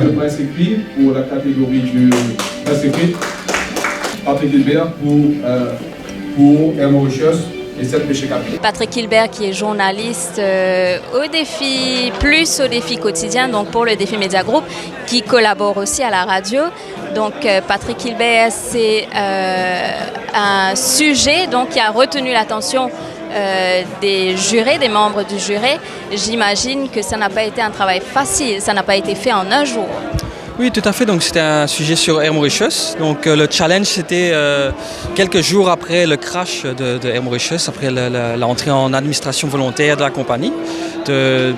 de presse écrite pour la catégorie du presse écrite. Patrick Hilbert pour Air Mauritius et 7 péchés capitaux. Patrick Hilbert qui est journaliste au défi quotidien, donc pour le Défi Média Group, qui collabore aussi à la radio. Donc Patrick Hilbert, c'est un sujet donc, qui a retenu l'attention des jurés, des membres du jury. J'imagine que ça n'a pas été un travail facile, ça n'a pas été fait en un jour. Oui, tout à fait. Donc, c'était un sujet sur Air Mauritius. Donc, le challenge, c'était quelques jours après le crash de Air Mauritius, après l'entrée en administration volontaire de la compagnie, de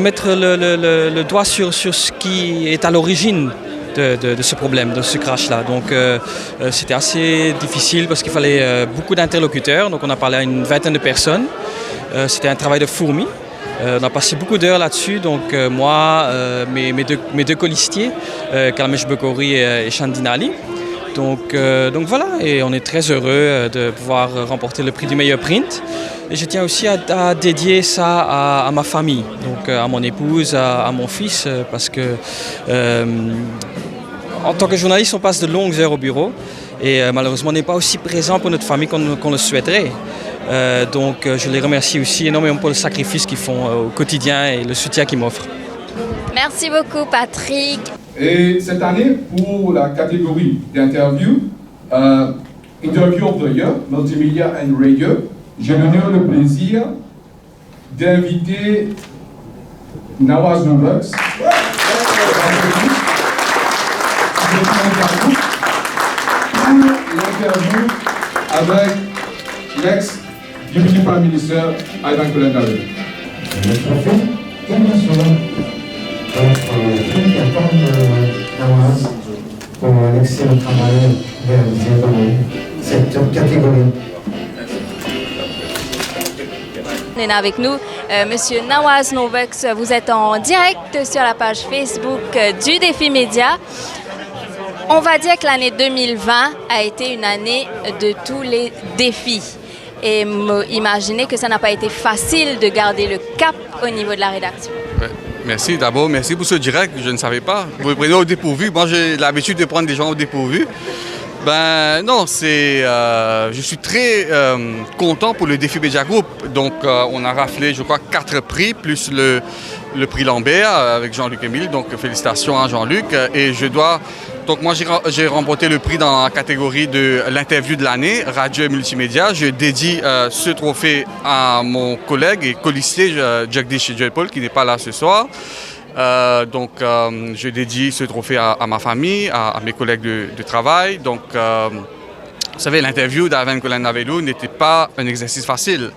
mettre le doigt sur ce qui est à l'origine de ce problème, de ce crash-là. Donc, c'était assez difficile parce qu'il fallait beaucoup d'interlocuteurs. Donc, on a parlé à une vingtaine de personnes. C'était un travail de fourmi. On a passé beaucoup d'heures là-dessus, donc moi, mes deux colistiers, Kalmesh Bekori et Chandinali. Donc voilà, et on est très heureux de pouvoir remporter le prix du meilleur print. Et je tiens aussi à dédier ça à ma famille, donc à mon épouse, à mon fils, parce que en tant que journaliste, on passe de longues heures au bureau et malheureusement, on n'est pas aussi présent pour notre famille qu'on le souhaiterait. Donc je les remercie aussi énormément pour le sacrifice qu'ils font au quotidien et le soutien qu'ils m'offrent. Merci beaucoup Patrick. Et cette année, pour la catégorie d'interview, Interview of the Year, Multimedia and Radio, j'ai l'honneur et le plaisir d'inviter Nawaz Novak. L'interview avec l'ex-Deputy Prime Minister Ivan Kolandari. Le trophée international Nawaz pour l'excellent travail réalisé dans cette catégorie. On est avec nous, Monsieur Nawaz Novak, vous êtes en direct sur la page Facebook du Défi Média. On va dire que l'année 2020 a été une année de tous les défis. Et imaginez que ça n'a pas été facile de garder le cap au niveau de la rédaction. Ouais. Merci d'abord, merci pour ce direct, je ne savais pas. Vous me prenez au dépourvu, moi j'ai l'habitude de prendre des gens au dépourvu. Ben non, je suis très content pour le Défi Média Group. Donc on a raflé, je crois, 4 prix, plus le prix Lambert avec Jean-Luc Emile. Donc félicitations à Jean-Luc. Et donc moi j'ai remporté le prix dans la catégorie de l'interview de l'année, radio et multimédia. Je dédie ce trophée à mon collègue et colistier Jagdish Joypal qui n'est pas là ce soir. Je dédie ce trophée à ma famille, à mes collègues de travail. Donc, vous savez, l'interview d'Arvind Kolandari n'était pas un exercice facile.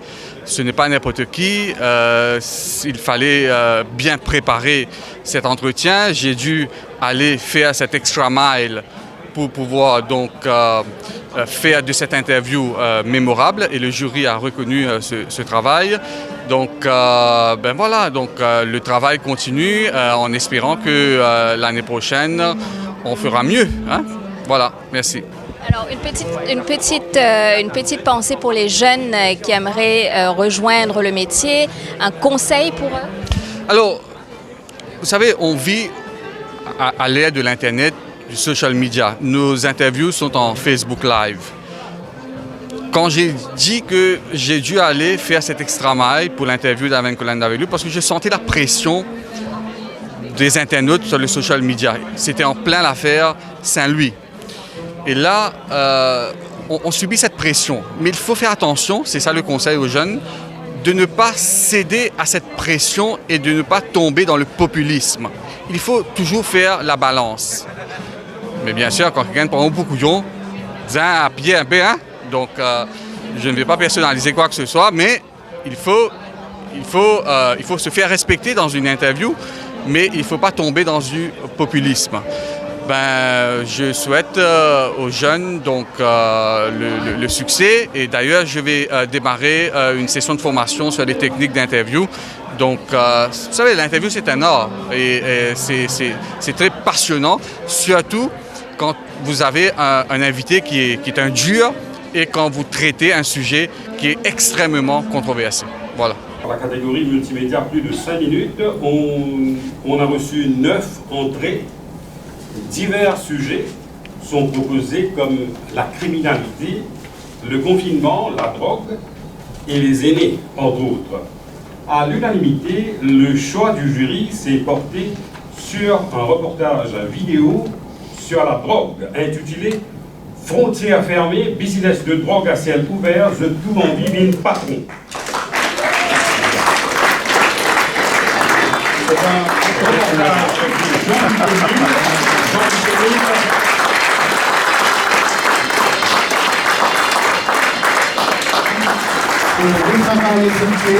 Ce n'est pas n'importe qui. Il fallait bien préparer cet entretien. J'ai dû aller faire cet extra mile pour pouvoir donc faire de cette interview mémorable et le jury a reconnu ce travail. Donc voilà, le travail continue en espérant que l'année prochaine on fera mieux. Hein? Voilà, merci. Alors une petite pensée pour les jeunes qui aimeraient rejoindre le métier, un conseil pour eux? Alors, vous savez, on vit à l'ère de l'Internet, du social media. Nos interviews sont en Facebook Live. Quand j'ai dit que j'ai dû aller faire cet extra mile pour l'interview d'Arvind Kolandari, parce que je sentais la pression des internautes sur le social media. C'était en plein l'affaire Saint-Louis. Et là, on subit cette pression. Mais il faut faire attention, c'est ça le conseil aux jeunes, de ne pas céder à cette pression et de ne pas tomber dans le populisme. Il faut toujours faire la balance. Mais bien sûr, quand quelqu'un prend beaucoup de couillon, à pied un peu, hein? Donc, je ne vais pas personnaliser quoi que ce soit, mais il faut se faire respecter dans une interview, mais il ne faut pas tomber dans du populisme. Je souhaite aux jeunes donc, le succès et d'ailleurs, je vais démarrer une session de formation sur les techniques d'interview. Donc, vous savez, l'interview, c'est un art et c'est très passionnant, surtout quand vous avez un invité qui est un dur et quand vous traitez un sujet qui est extrêmement controversé. Voilà. Dans la catégorie multimédia, plus de 5 minutes, on a reçu 9 entrées. Divers sujets sont proposés comme la criminalité, le confinement, la drogue et les aînés, entre autres. À l'unanimité, le choix du jury s'est porté sur un reportage vidéo sur la drogue, intitulé « Frontières fermées, business de drogue à ciel ouvert, je tout en vive patron ». C'est un reportage de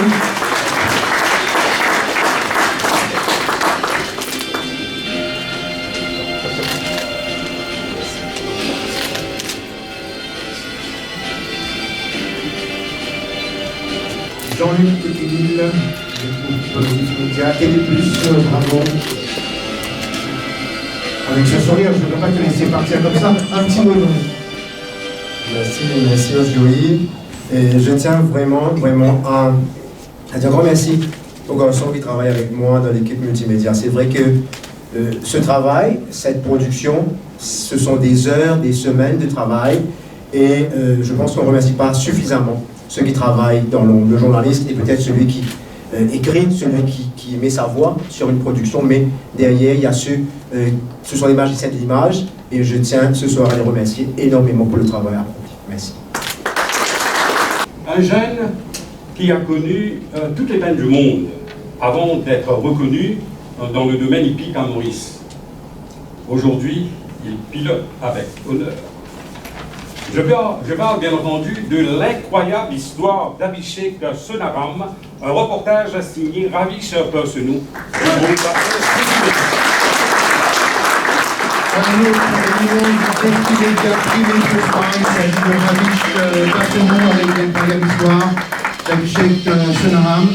Jean-Luc Téquil, du groupe Média, Télé+, bravo. Avec ce sourire, je ne peux pas te laisser partir comme ça. Un petit mot. Merci au jury. Et je tiens vraiment à dire grand merci aux garçons qui travaillent avec moi dans l'équipe multimédia. C'est vrai que ce travail, cette production, ce sont des heures, des semaines de travail. Et je pense qu'on ne remercie pas suffisamment ceux qui travaillent dans l'ombre. Le journaliste est peut-être celui qui écrit, celui qui met sa voix sur une production, mais derrière, il y a ce sont les magiciens de l'image, et je tiens ce soir à les remercier énormément pour le travail accompli. Merci. Un jeune qui a connu toutes les peines du monde avant d'être reconnu dans le domaine hippique à Maurice. Aujourd'hui, il pilote avec honneur. Je parle bien entendu de l'incroyable histoire d'Abhishek Sonaram, un reportage signé Ravish Persenou. Un autre élément du multimédia privé ce soir, il s'agit de Ravish Persenou avec l'incroyable histoire d'Abhishek Sonaram.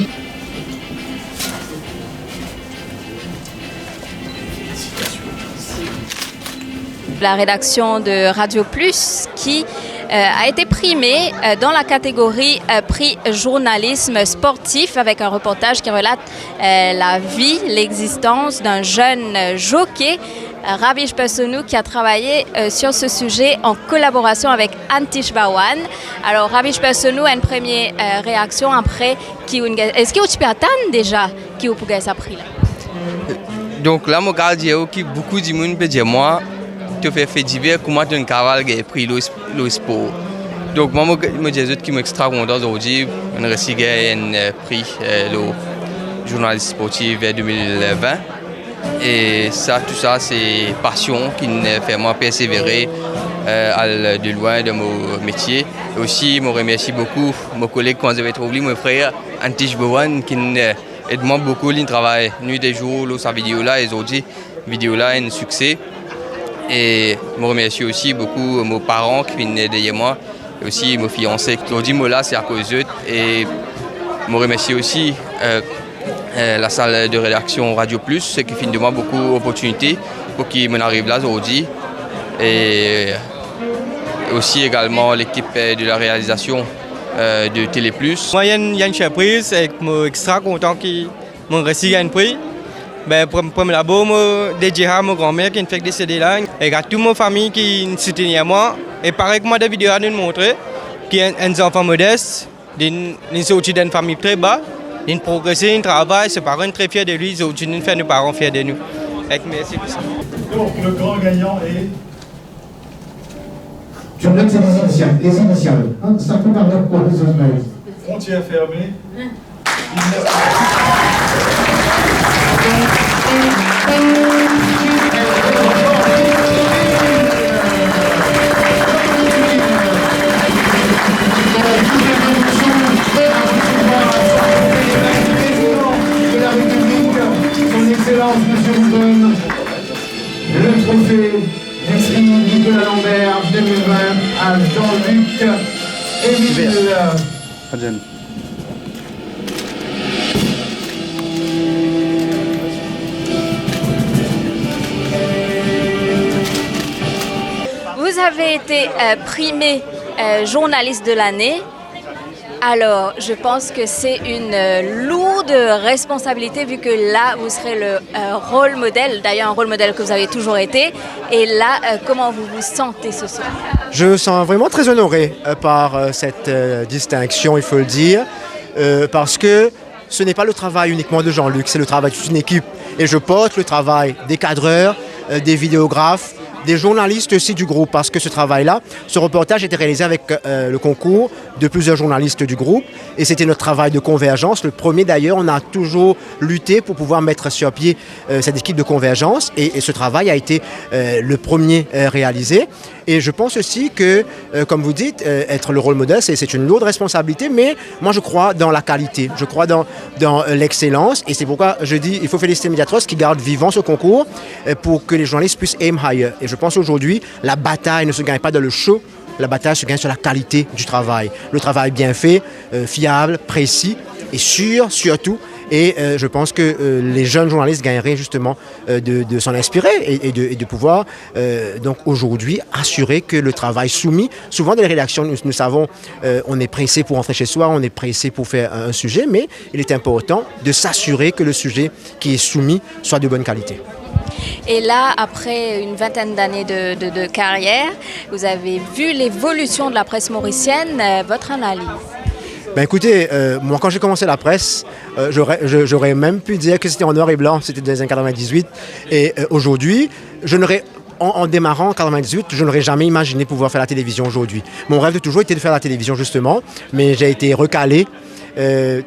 La rédaction de Radio Plus qui a été primée dans la catégorie prix journalisme sportif avec un reportage qui relate la vie, l'existence d'un jeune jockey, Ravish Persenou, qui a travaillé sur ce sujet en collaboration avec Antish Bawan. Alors Ravish Persenou a une première réaction après est-ce que tu peux attendre déjà qui vous pouvez ça prix là? Donc là mon gars dit que beaucoup de monde peut dire moi tu fais divers comment tu cavale qui pris le sport. Donc moi me dis qui m'extra content aujourd'hui on a reçu un prix le journaliste sportif 2020 et ça tout ça c'est passion qui me fait moi persévérer de loin de mon métier. Et aussi je remercie beaucoup mon collègue quand j'avais trouvé mon frère Antish Bawan qui aide moi beaucoup le travail nuit et jour sa vidéo là et aujourd'hui vidéo là est un succès. Et je remercie aussi beaucoup mes parents qui viennent derrière moi et aussi mes fiancés. Claudie Mola, c'est à cause d'eux. Et je remercie aussi la salle de rédaction Radio Plus, ce qui fait de moi beaucoup d'opportunités pour qu'ils m'en arrivent là aujourd'hui. Et aussi également l'équipe de la réalisation de Télé Plus. Moi, il y a une surprise et je suis extra content qu'ils m'ont reçu un prix. Ben, pour d'abord, je dédie à ma grand-mère qui est décédée là et à toute ma famille qui soutient moi. Et pareil que moi, des vidéos à nous montrer, qui est un enfant modeste, d'une sortie d'une famille très bas, d'une progresser, d'un travail, ses parents très fiers de lui, ils nous fait nos parents fiers de nous. Et merci pour ça. Donc, le grand gagnant est. Je me donne les initiales. Ça peut paraître pour les autres mails. Frontières fermées. De la République, son Excellence Monsieur vous donne le trophée du prix Nicolas Lambert 2020 à Jean-Luc Émile. Vous avez été primé journaliste de l'année Alors, je pense que c'est une lourde responsabilité vu que là, vous serez le rôle modèle, d'ailleurs un rôle modèle que vous avez toujours été. Et là, comment vous vous sentez ce soir? Je me sens vraiment très honoré par cette distinction, il faut le dire, parce que ce n'est pas le travail uniquement de Jean-Luc, c'est le travail de toute une équipe. Et je porte le travail des cadreurs, des vidéographes, des journalistes aussi du groupe, parce que ce travail-là, ce reportage était réalisé avec le concours de plusieurs journalistes du groupe, et c'était notre travail de convergence. Le premier d'ailleurs, on a toujours lutté pour pouvoir mettre sur pied cette équipe de convergence, et ce travail a été le premier réalisé. Et je pense aussi que, comme vous dites, être le rôle modèle, c'est une lourde responsabilité, mais moi je crois dans la qualité, je crois dans l'excellence, et c'est pourquoi je dis il faut féliciter Mediatros qui garde vivant ce concours pour que les journalistes puissent aim higher. Et je pense aujourd'hui, la bataille ne se gagne pas dans le show, la bataille se gagne sur la qualité du travail. Le travail bien fait, fiable, précis et sûr surtout. Et je pense que les jeunes journalistes gagneraient justement de s'en inspirer et de pouvoir donc aujourd'hui assurer que le travail soumis, souvent dans les rédactions, nous savons, on est pressé pour rentrer chez soi, on est pressé pour faire un sujet, mais il est important de s'assurer que le sujet qui est soumis soit de bonne qualité. Et là, après une vingtaine d'années de carrière, vous avez vu l'évolution de la presse mauricienne, votre analyse? Ben écoutez, moi quand j'ai commencé la presse, j'aurais même pu dire que c'était en noir et blanc, c'était dans les années 98. Et aujourd'hui, en démarrant en 98, je n'aurais jamais imaginé pouvoir faire la télévision aujourd'hui. Mon rêve de toujours était de faire la télévision justement, mais j'ai été recalé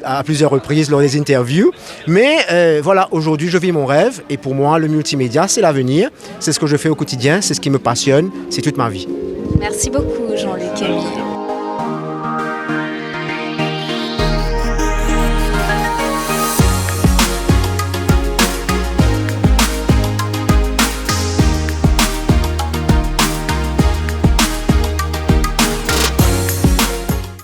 à plusieurs reprises lors des interviews. Mais voilà, aujourd'hui je vis mon rêve et pour moi le multimédia c'est l'avenir, c'est ce que je fais au quotidien, c'est ce qui me passionne, c'est toute ma vie. Merci beaucoup Jean-Luc Camille.